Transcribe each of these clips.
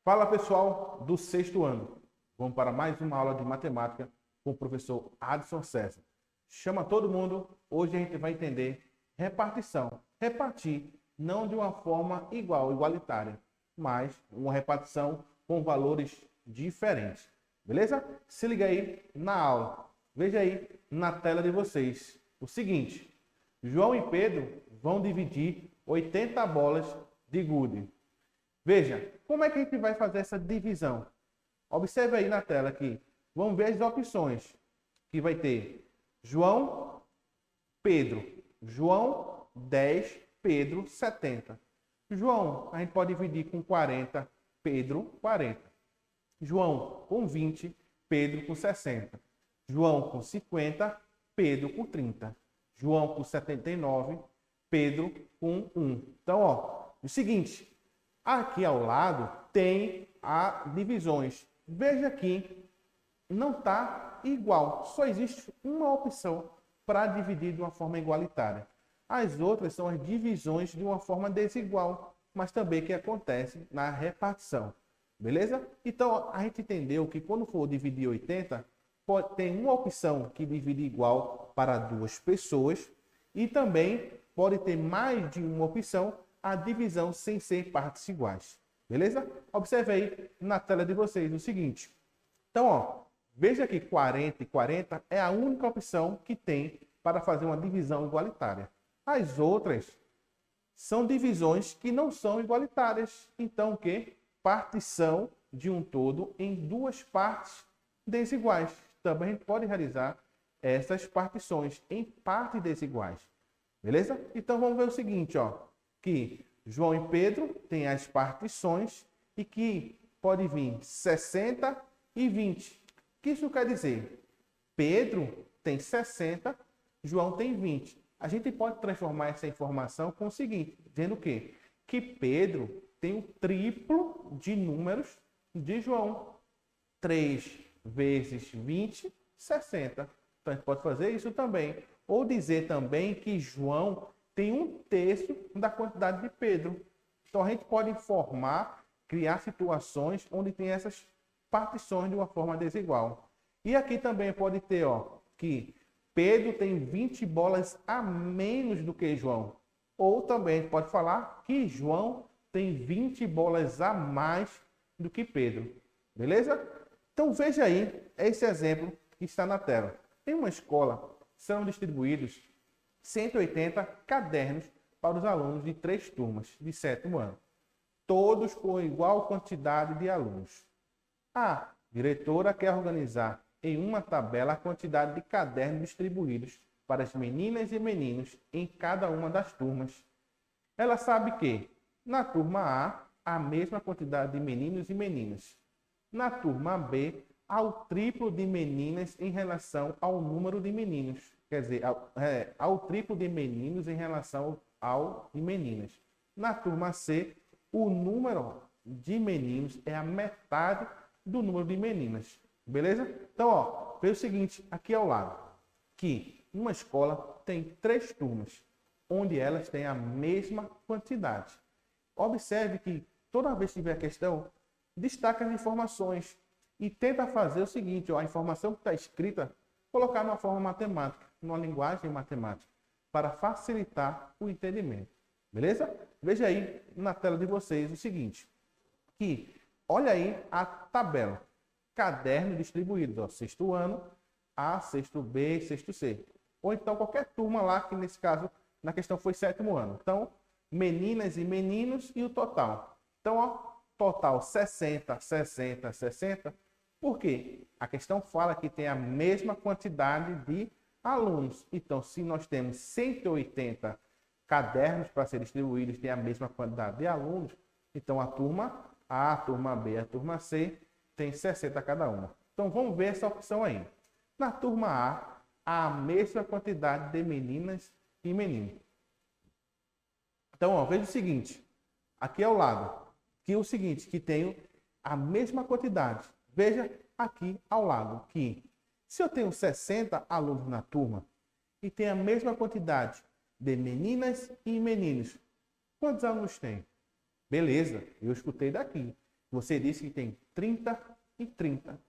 Fala pessoal do sexto ano, vamos para mais uma aula de matemática com o professor Adson César. Chama todo mundo, hoje a gente vai entender repartição. Repartir não de uma forma igualitária, mas uma repartição com valores diferentes. Beleza? Se liga aí na aula. Veja aí na tela de vocês o seguinte: João e Pedro vão dividir 80 bolas de gude. Veja, como é que a gente vai fazer essa divisão? Observe aí na tela aqui. Vamos ver as opções. Que vai ter João, Pedro. João, 10, Pedro, 70. João, a gente pode dividir com 40, Pedro, 40. João com 20, Pedro com 60. João com 50, Pedro com 30. João com 79, Pedro com 1. Então, ó, o seguinte... Aqui ao lado tem as divisões. Veja aqui, não está igual. Só existe uma opção para dividir de uma forma igualitária. As outras são as divisões de uma forma desigual, mas também que acontece na repartição. Beleza? Então, a gente entendeu que quando for dividir 80, tem uma opção que divide igual para duas pessoas e também pode ter mais de uma opção a divisão sem ser partes iguais. Beleza? Observe aí na tela de vocês o seguinte. Então, ó, veja aqui 40 e 40 é a única opção que tem para fazer uma divisão igualitária. As outras são divisões que não são igualitárias. Então, o quê? Partição de um todo em duas partes desiguais. Também a gente pode realizar essas partições em partes desiguais. Beleza? Então, vamos ver o seguinte, ó. Que João e Pedro têm as partições e que pode vir 60 e 20. O que isso quer dizer? Pedro tem 60, João tem 20. A gente pode transformar essa informação com o seguinte, dizendo o quê? Que Pedro tem o triplo de números de João. 3 vezes 20, 60. Então, a gente pode fazer isso também. Ou dizer também que João tem 1/3 da quantidade de Pedro. Então, a gente pode informar, criar situações onde tem essas partições de uma forma desigual. E aqui também pode ter, ó, que Pedro tem 20 bolas a menos do que João. Ou também a gente pode falar que João tem 20 bolas a mais do que Pedro. Beleza? Então, veja aí esse exemplo que está na tela. Em uma escola, são distribuídos 180 cadernos para os alunos de 3 turmas de 7º ano, todos com igual quantidade de alunos. A diretora quer organizar em uma tabela a quantidade de cadernos distribuídos para as meninas e meninos em cada uma das turmas. Ela sabe que, na turma A, há a mesma quantidade de meninos e meninas. Na turma B, há o triplo de meninas em relação ao número de meninos. Quer dizer, ao triplo de meninos em relação ao de meninas. Na turma C, o número de meninos é a metade do número de meninas. Beleza? Então, ó, veja o seguinte, aqui ao lado, que uma escola tem 3 turmas, onde elas têm a mesma quantidade. Observe que toda vez que tiver a questão, destaca as informações e tenta fazer o seguinte, ó, a informação que está escrita, colocar de uma forma matemática, numa linguagem matemática, para facilitar o entendimento. Beleza? Veja aí na tela de vocês o seguinte, que olha aí a tabela. Caderno distribuído, ó, 6º ano, A, 6º B, 6º C. Ou então qualquer turma lá, que nesse caso, na questão foi 7º ano. Então, meninas e meninos e o total. Então, ó, total 60, 60, 60. Por quê? A questão fala que tem a mesma quantidade de alunos. Então, se nós temos 180 cadernos para ser distribuídos, tem a mesma quantidade de alunos, então a turma A, a turma B, a turma C tem 60 cada uma. Então, vamos ver essa opção aí. Na turma A, há a mesma quantidade de meninas e meninos. Então, ó, veja o seguinte, aqui ao lado, que o seguinte, que tem a mesma quantidade. Veja aqui ao lado que se eu tenho 60 alunos na turma e tem a mesma quantidade de meninas e meninos, quantos alunos tem? Beleza, eu escutei daqui. Você disse que tem 30 e 30.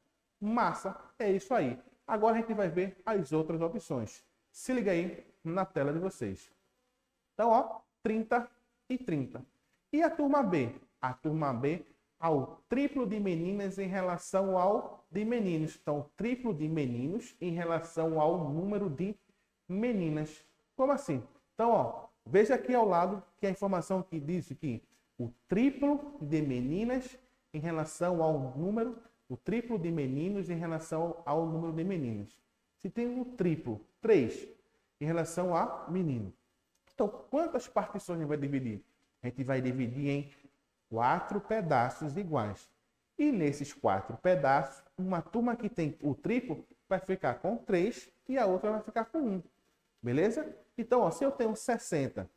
Massa, é isso aí. Agora a gente vai ver as outras opções. Se liga aí na tela de vocês. Então, ó, 30 e 30. E a turma B? A turma B, ao triplo de meninas em relação ao de meninos. Então, triplo de meninos em relação ao número de meninas. Como assim? Então, ó, veja aqui ao lado que a informação que diz que o triplo de meninas em relação ao número, o triplo de meninos em relação ao número de meninas. Se tem um triplo, 3, em relação a menino. Então, quantas partições a gente vai dividir? A gente vai dividir em 4 pedaços iguais. E nesses 4 pedaços, uma turma que tem o triplo vai ficar com 3 e a outra vai ficar com 1. Beleza? Então, ó, se eu tenho 60,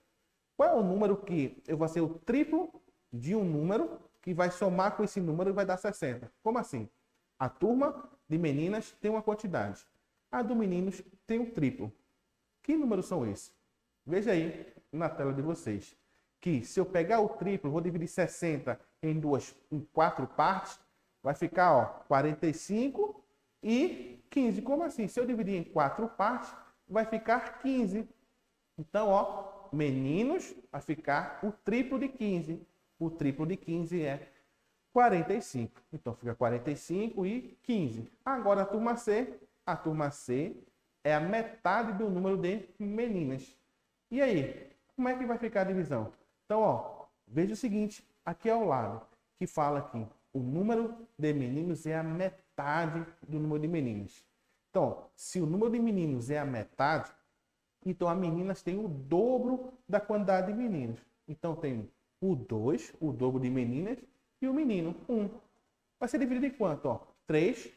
qual é o número que eu vou ser o triplo de um número que vai somar com esse número e vai dar 60? Como assim? A turma de meninas tem uma quantidade. A do meninos tem um triplo. Que números são esses? Veja aí na tela de vocês. Que se eu pegar o triplo, vou dividir 60 em 4 partes, vai ficar, ó, 45 e 15. Como assim? Se eu dividir em 4 partes, vai ficar 15. Então, ó, meninos vai ficar o triplo de 15. O triplo de 15 é 45. Então, fica 45 e 15. Agora, a turma C. A turma C é a metade do número de meninas. E aí, como é que vai ficar a divisão? Então, ó, veja o seguinte, aqui ao lado, que fala que o número de meninos é a metade do número de meninas. Então, se o número de meninos é a metade, então as meninas têm o dobro da quantidade de meninos. Então, tem o 2, o dobro de meninas, e o menino, 1. Vai ser dividido em quanto? Ó? 3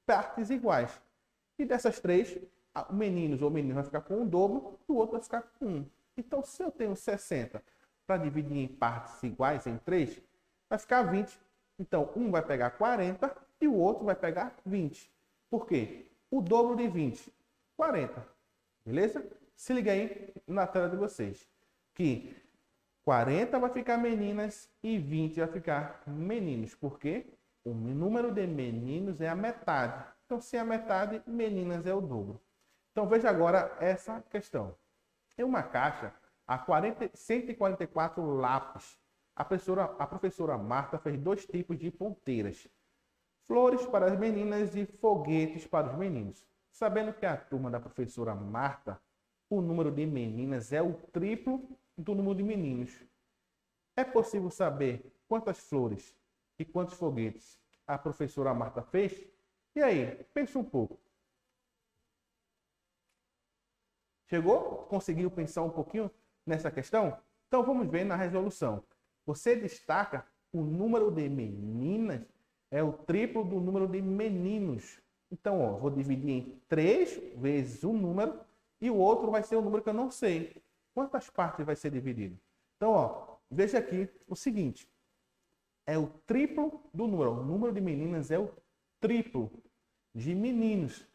partes iguais. E dessas 3, meninos ou meninas vai ficar com o dobro, e o outro vai ficar com 1. Então, se eu tenho 60 para dividir em partes iguais, em 3, vai ficar 20. Então, um vai pegar 40 e o outro vai pegar 20. Por quê? O dobro de 20, 40. Beleza? Se liga aí na tela de vocês. Que 40 vai ficar meninas e 20 vai ficar meninos. Por quê? O número de meninos é a metade. Então, se é a metade, meninas é o dobro. Então, veja agora essa questão. Em uma caixa, há 144 lápis. A professora Marta fez 2 tipos de ponteiras. Flores para as meninas e foguetes para os meninos. Sabendo que a turma da professora Marta, o número de meninas é o triplo do número de meninos. É possível saber quantas flores e quantos foguetes a professora Marta fez? E aí, pensa um pouco. Chegou? Conseguiu pensar um pouquinho nessa questão? Então vamos ver na resolução. Você destaca o número de meninas é o triplo do número de meninos. Então, ó, vou dividir em 3 vezes um número e o outro vai ser um número que eu não sei. Quantas partes vai ser dividido? Então, ó, veja aqui o seguinte. É o triplo do número. O número de meninas é o triplo de meninos.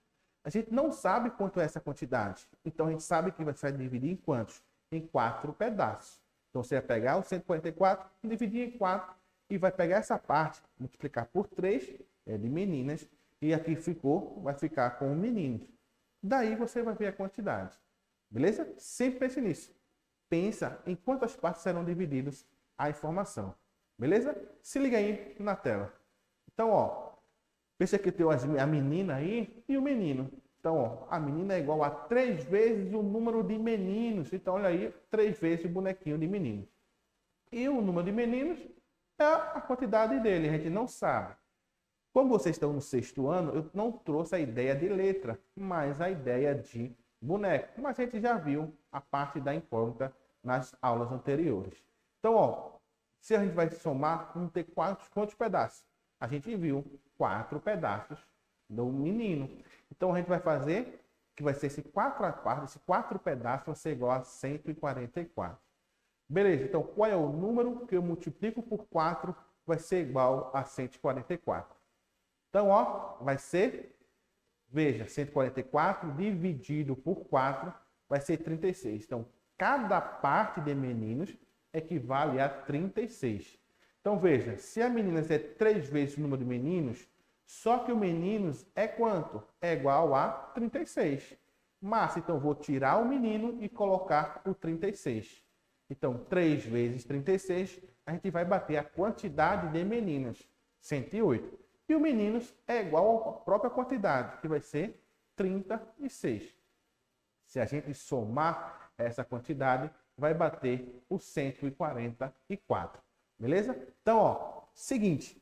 A gente não sabe quanto é essa quantidade. Então, a gente sabe que vai ser dividir em quantos? Em 4 pedaços. Então, você vai pegar o 144 e dividir em 4 e vai pegar essa parte, multiplicar por 3, é de meninas, e aqui vai ficar com meninos. Daí você vai ver a quantidade. Beleza? Sempre pense nisso. Pensa em quantas partes serão divididas a informação. Beleza? Se liga aí na tela. Então, ó, pensa que tem a menina aí e o menino. Então, ó, a menina é igual a 3 vezes o número de meninos. Então, olha aí, 3 vezes o bonequinho de menino. E o número de meninos é a quantidade dele, a gente não sabe. Como vocês estão no 6º ano, eu não trouxe a ideia de letra, mas a ideia de boneco. Mas a gente já viu a parte da incógnita nas aulas anteriores. Então, ó, se a gente vai somar, vamos ter quantos pedaços? A gente viu 4 pedaços do menino. Então, a gente vai fazer que vai ser esse 4 partes, esse 4 pedaços vai ser igual a 144. Beleza, então qual é o número que eu multiplico por 4 vai ser igual a 144? Então, ó, vai ser, veja, 144 dividido por 4 vai ser 36. Então, cada parte de meninos equivale a 36. Então veja, se a meninas é 3 vezes o número de meninos, só que o meninos é quanto? É igual a 36. Mas, então, vou tirar o menino e colocar o 36. Então, 3 vezes 36, a gente vai bater a quantidade de meninas, 108. E o meninos é igual à própria quantidade, que vai ser 36. Se a gente somar essa quantidade, vai bater o 144. Beleza? Então, ó, seguinte.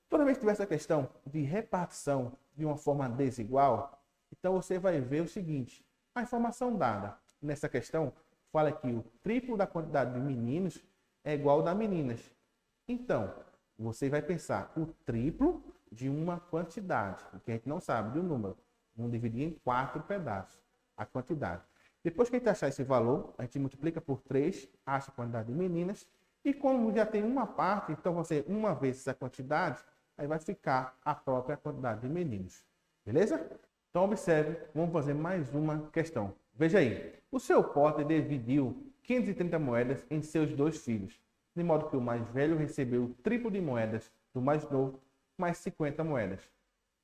Toda vez que tiver essa questão de repartição de uma forma desigual, então você vai ver o seguinte: a informação dada nessa questão fala que o triplo da quantidade de meninos é igual ao da meninas. Então, você vai pensar o triplo de uma quantidade, que a gente não sabe, de um número. Vamos dividir em 4 pedaços a quantidade. Depois que a gente achar esse valor, a gente multiplica por 3, acha a quantidade de meninas. E como já tem uma parte, então você, uma vez essa quantidade, aí vai ficar a própria quantidade de meninos. Beleza? Então observe, vamos fazer mais uma questão. Veja aí, o seu Potter dividiu 530 moedas em seus 2 filhos, de modo que o mais velho recebeu o triplo de moedas do mais novo, mais 50 moedas.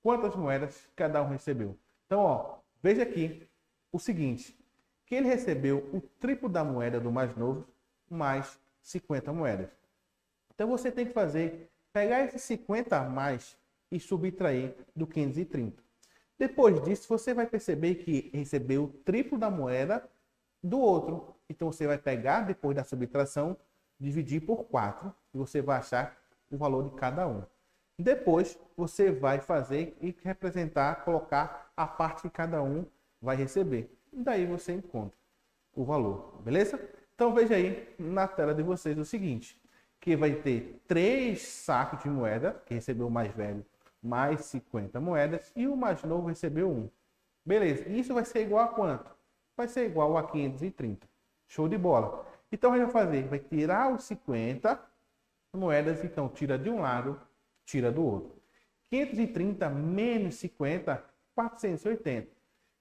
Quantas moedas cada um recebeu? Então, ó, veja aqui o seguinte, que ele recebeu o triplo da moeda do mais novo, mais 50 moedas. Então você tem que pegar esses 50 a mais e subtrair do 530. Depois disso, você vai perceber que recebeu o triplo da moeda do outro. Então você vai pegar, depois da subtração, dividir por 4 e você vai achar o valor de cada um. Depois você vai fazer e representar, colocar a parte que cada um vai receber. E daí você encontra o valor, beleza? Então veja aí na tela de vocês o seguinte, que vai ter 3 sacos de moeda, que recebeu o mais velho, mais 50 moedas, e o mais novo recebeu 1. Beleza, isso vai ser igual a quanto? Vai ser igual a 530. Show de bola. Então a gente vai fazer, vai tirar os 50 moedas, então tira de um lado, tira do outro. 530 menos 50, 480.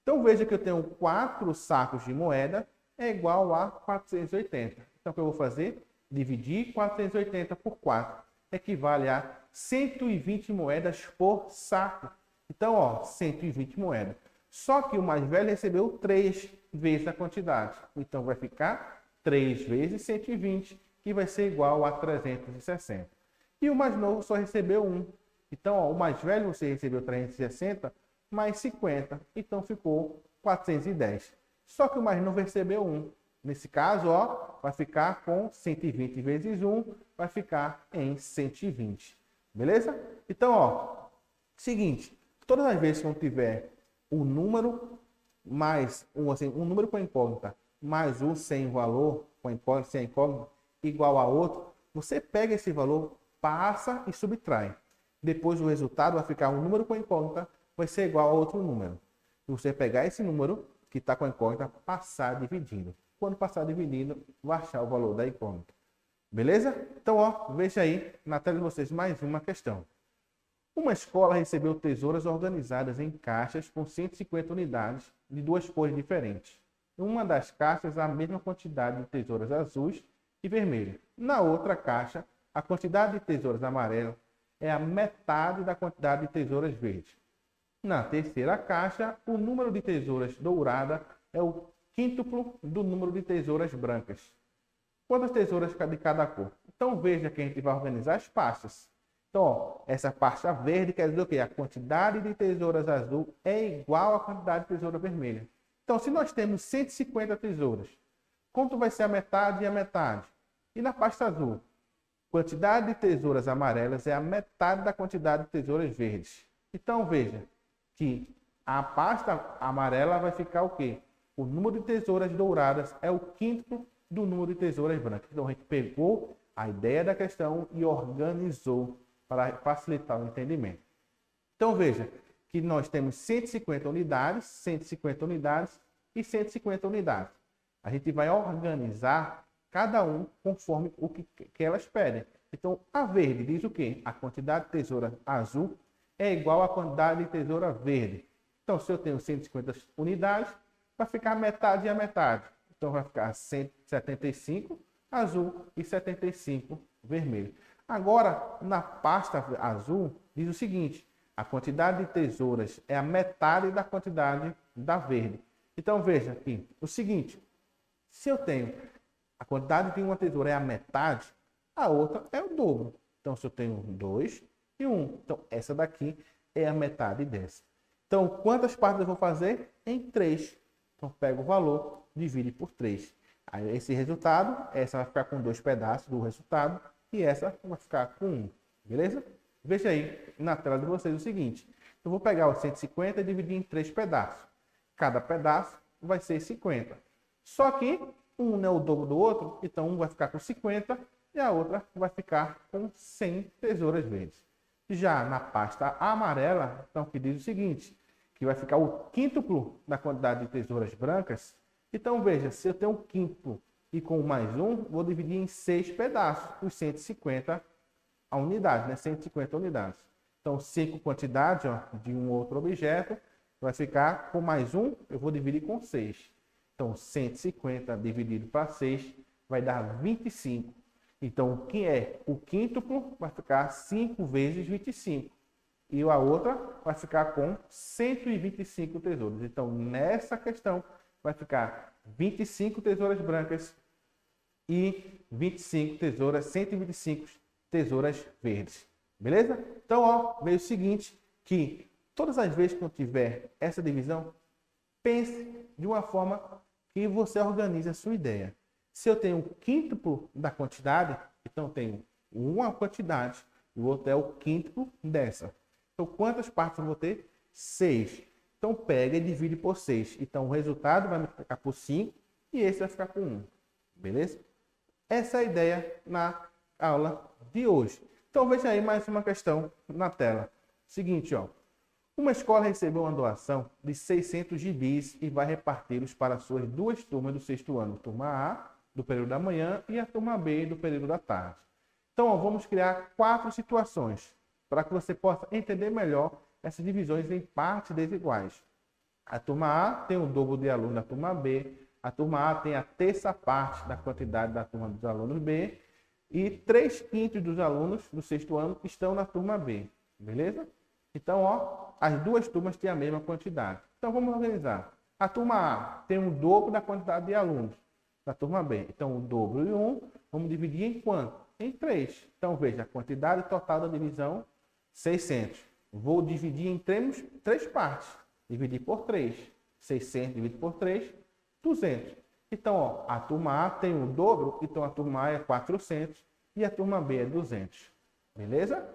Então veja que eu tenho 4 sacos de moeda, é igual a 480. Então o que eu vou fazer? Dividir 480 por 4. Equivale a 120 moedas por saco. Então, ó, 120 moedas. Só que o mais velho recebeu 3 vezes a quantidade. Então vai ficar 3 vezes 120, que vai ser igual a 360. E o mais novo só recebeu 1. Então, ó, o mais velho você recebeu 360 mais 50. Então ficou 410. Só que o mais novo recebeu 1. Nesse caso, ó, vai ficar com 120 vezes 1, vai ficar em 120. Beleza? Então, ó, seguinte, todas as vezes que eu tiver um número mais um número com incógnita mais um sem valor, com incógnita, sem incógnita, igual a outro, você pega esse valor, passa e subtrai. Depois o resultado vai ficar um número com incógnita, vai ser igual a outro número. E você pegar esse número que está com incógnita, passar dividindo. Quando passar dividindo, vai achar o valor da incógnita. Beleza? Então, ó, veja aí na tela de vocês mais uma questão. Uma escola recebeu tesouras organizadas em caixas com 150 unidades de 2 cores diferentes. Em uma das caixas, a mesma quantidade de tesouras azuis e vermelhas. Na outra caixa, a quantidade de tesouras amarelas é a metade da quantidade de tesouras verdes. Na terceira caixa, o número de tesouras douradas é o quíntuplo do número de tesouras brancas. Quantas tesouras de cada cor? Então veja que a gente vai organizar as pastas. Então, ó, essa pasta verde quer dizer o quê? A quantidade de tesouras azul é igual à quantidade de tesoura vermelha. Então, se nós temos 150 tesouras, quanto vai ser a metade e a metade? E na pasta azul? Quantidade de tesouras amarelas é a metade da quantidade de tesouras verdes. Então, veja que a pasta amarela vai ficar o quê? O número de tesouras douradas é o quíntuplo do número de tesouras brancas. Então, a gente pegou a ideia da questão e organizou para facilitar o entendimento. Então, veja que nós temos 150 unidades, 150 unidades e 150 unidades. A gente vai organizar cada um conforme o que elas pedem. Então, a verde diz o quê? A quantidade de tesoura azul é igual à quantidade de tesoura verde. Então, se eu tenho 150 unidades, vai ficar metade e a metade. Então vai ficar 175 azul e 75 vermelho. Agora, na pasta azul, diz o seguinte: a quantidade de tesouras é a metade da quantidade da verde. Então, veja aqui o seguinte: se eu tenho a quantidade de uma tesoura é a metade, a outra é o dobro. Então, se eu tenho 2 e 1, então essa daqui é a metade dessa. Então, quantas partes eu vou fazer? Em 3. Então, pego o valor, divide por 3. Aí, esse resultado, essa vai ficar com 2 pedaços do resultado e essa vai ficar com 1. Beleza? Veja aí na tela de vocês o seguinte: eu vou pegar os 150 e dividir em 3 pedaços. Cada pedaço vai ser 50. Só que um não é o dobro do outro, então um vai ficar com 50 e a outra vai ficar com 100 tesouras verdes. Já na pasta amarela, então, que diz o seguinte, que vai ficar o quíntuplo da quantidade de tesouras brancas. Então, veja, se eu tenho um quíntuplo e com mais um, vou dividir em 6 pedaços, os 150 a unidade, né? 150 unidades. Então, 5 quantidades de um outro objeto, vai ficar com mais um, eu vou dividir com 6. Então, 150 dividido para 6 vai dar 25. Então, o que é o quíntuplo vai ficar 5 vezes 25. E a outra vai ficar com 125 tesouras. Então, nessa questão, vai ficar 25 tesouras brancas e 25 tesouras, 125 tesouras verdes. Beleza? Então, ó, veio o seguinte, que todas as vezes que eu tiver essa divisão, pense de uma forma que você organize a sua ideia. Se eu tenho o quíntuplo da quantidade, então tenho uma quantidade e o outro é o quíntuplo dessa. Então, quantas partes eu vou ter? 6. Então, pega e divide por 6. Então, o resultado vai multiplicar por 5 e esse vai ficar por 1. Beleza? Essa é a ideia na aula de hoje. Então, veja aí mais uma questão na tela. Seguinte, ó. Uma escola recebeu uma doação de 600 gibis e vai reparti-los para suas 2 turmas do 6º ano. Turma A, do período da manhã, e a turma B, do período da tarde. Então, ó, vamos criar 4 situações para que você possa entender melhor essas divisões em partes desiguais. A turma A tem o dobro de alunos da turma B, a turma A tem a terça parte da quantidade da turma dos alunos B e 3/5 dos alunos do 6º ano estão na turma B. Beleza? Então, ó, as 2 turmas têm a mesma quantidade. Então, vamos organizar. A turma A tem o dobro da quantidade de alunos da turma B. Então, o dobro e 1, vamos dividir em quanto? Em 3. Então, veja, a quantidade total da divisão, 600. Vou dividir em 3 partes. Dividir por 3. 600 dividido por 3, 200. Então, ó, a turma A tem o dobro, então a turma A é 400 e a turma B é 200. Beleza?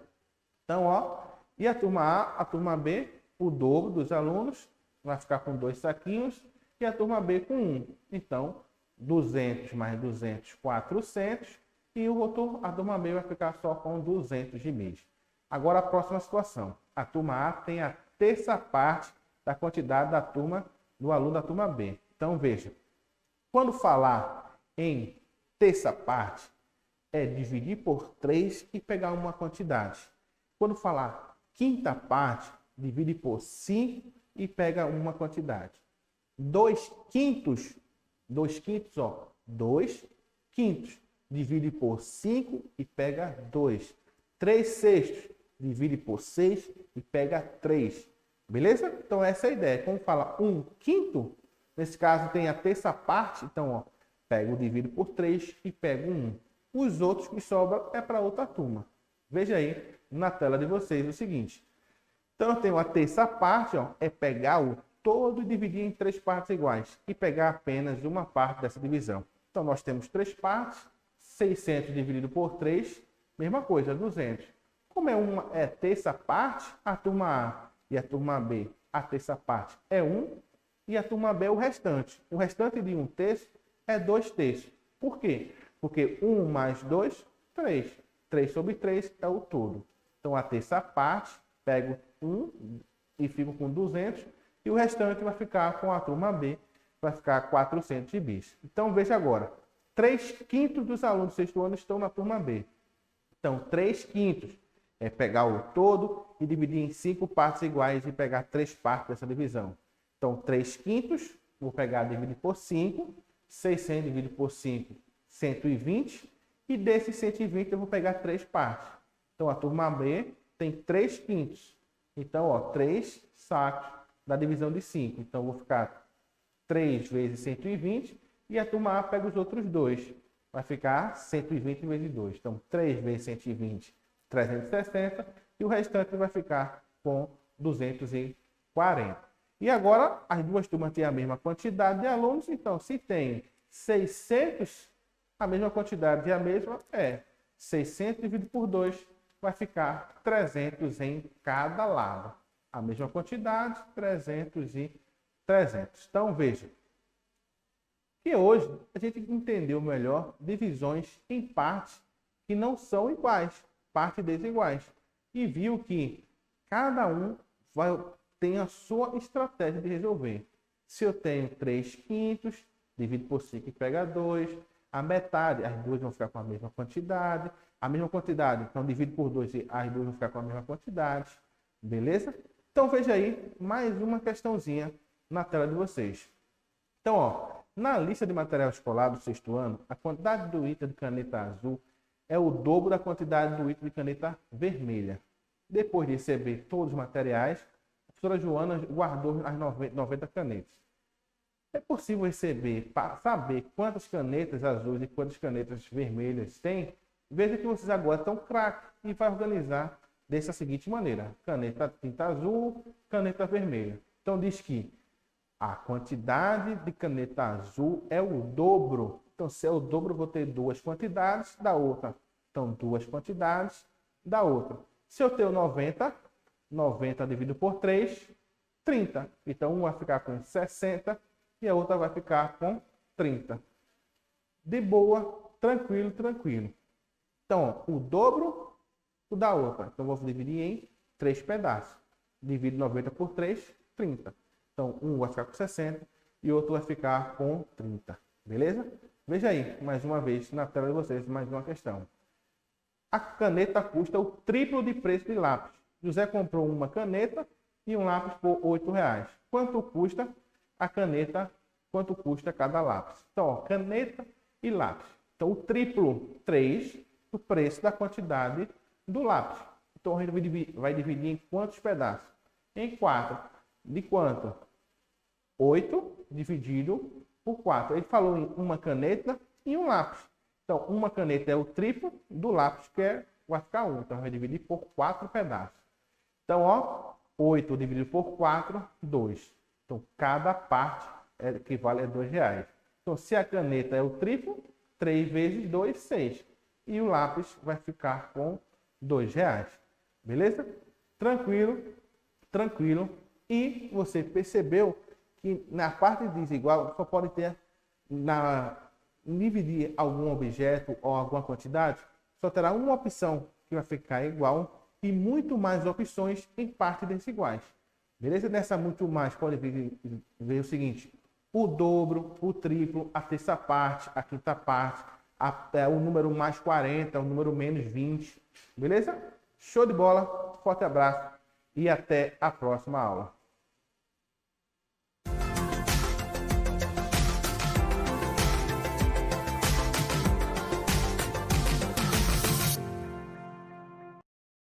Então, ó, e a turma B, o dobro dos alunos, vai ficar com 2 saquinhos, e a turma B com 1. Então, 200 mais 200, 400, e a turma B vai ficar só com 200 gibis. Agora, a próxima situação. A turma A tem a terça parte da quantidade da turma do aluno da turma B. Então, veja, quando falar em terça parte, é dividir por 3 e pegar uma quantidade. Quando falar quinta parte, divide por 5 e pega uma quantidade. 2/5, ó, 2/5, divide por 5 e pega 2. 3/6, divide por 6 e pega 3. Beleza? Então, essa é a ideia. Como fala 1/5, nesse caso tem a terça parte, então, ó, pego o divido por 3 e pego 1. Os outros que sobram é para outra turma. Veja aí na tela de vocês o seguinte. Então, eu tenho a terça parte, ó, é pegar o todo e dividir em 3 partes iguais e pegar apenas uma parte dessa divisão. Então, nós temos 3 partes, 600 dividido por 3, mesma coisa, 200. Como é terça parte, a turma A e a turma B, a terça parte é 1 e a turma B é o restante. O restante de 1/3 é 2/3. Por quê? Porque 1 mais 2, 3. 3 sobre 3 é o todo. Então, a terça parte, pego 1 e fico com 200. E o restante vai ficar com a turma B, vai ficar 400 gibis. Então, veja agora. 3/5 dos alunos do 6º ano estão na turma B. Então, 3/5 é pegar o todo e dividir em 5 partes iguais e pegar 3 partes dessa divisão. Então, 3/5, vou pegar e dividir por 5. 600 dividido por 5, 120. E desses 120 eu vou pegar 3 partes. Então a turma B tem 3 quintos. Então, ó, 3 sacos da divisão de 5. Então, eu vou ficar 3 vezes 120 e a turma A pega os outros 2. Vai ficar 120 vezes 2. Então, 3 vezes 120, 360. E o restante vai ficar com 240. E agora, as duas turmas têm a mesma quantidade de alunos. Então, se tem 600, a mesma quantidade e a mesma é 600 dividido por 2, vai ficar 300 em cada lado. A mesma quantidade, 300 e 300. Então, veja que hoje a gente entendeu melhor divisões em partes que não são iguais, partes desiguais. E viu que cada um tem a sua estratégia de resolver. Se eu tenho 3 quintos, divido por 5 e pega 2. A metade, as duas vão ficar com a mesma quantidade. A mesma quantidade, então divido por 2 e as duas vão ficar com a mesma quantidade. Beleza? Então veja aí mais uma questãozinha na tela de vocês. Então, ó, na lista de material escolar do 6º ano, a quantidade do item de caneta azul é o dobro da quantidade do item de caneta vermelha. Depois de receber todos os materiais, a professora Joana guardou as 90 canetas. É possível saber quantas canetas azuis e quantas canetas vermelhas tem? Veja que vocês agora estão craques e vai organizar dessa seguinte maneira: caneta tinta azul, caneta vermelha. Então diz que a quantidade de caneta azul é o dobro. Então, se é o dobro, eu vou ter duas quantidades da outra. Então, duas quantidades da outra. Se eu tenho 90, 90 dividido por 3, 30. Então, uma vai ficar com 60 e a outra vai ficar com 30. De boa, tranquilo, tranquilo. Então, ó, o dobro da outra. Então, vou dividir em 3 pedaços. Divido 90 por 3, 30. Então, um vai ficar com 60 e o outro vai ficar com 30. Beleza? Veja aí, mais uma vez, na tela de vocês, mais uma questão. A caneta custa o triplo de preço de lápis. José comprou uma caneta e um lápis por R$8. Quanto custa a caneta? Quanto custa cada lápis? Então, ó, caneta e lápis. Então, o triplo, 3, o preço da quantidade do lápis. Então, a gente vai dividir em quantos pedaços? Em 4. De quanto? 8 dividido por 4. Ele falou em uma caneta e um lápis. Então, uma caneta é o triplo do lápis, que vai ficar 1. Então, vai dividir por 4 pedaços. Então, ó, 8 dividido por 4, 2. Então, cada parte equivale a R$2. Então, se a caneta é o triplo, 3 vezes 2, 6. E o lápis vai ficar com R$2. Beleza? Tranquilo, tranquilo. E você percebeu que na parte desigual só pode ter, dividir algum objeto ou alguma quantidade, só terá uma opção que vai ficar igual e muito mais opções em partes desiguais. Beleza? Nessa muito mais pode ver o seguinte: o dobro, o triplo, a terça parte, a quinta parte, o número mais 40, o número menos 20. Beleza? Show de bola, forte abraço e até a próxima aula.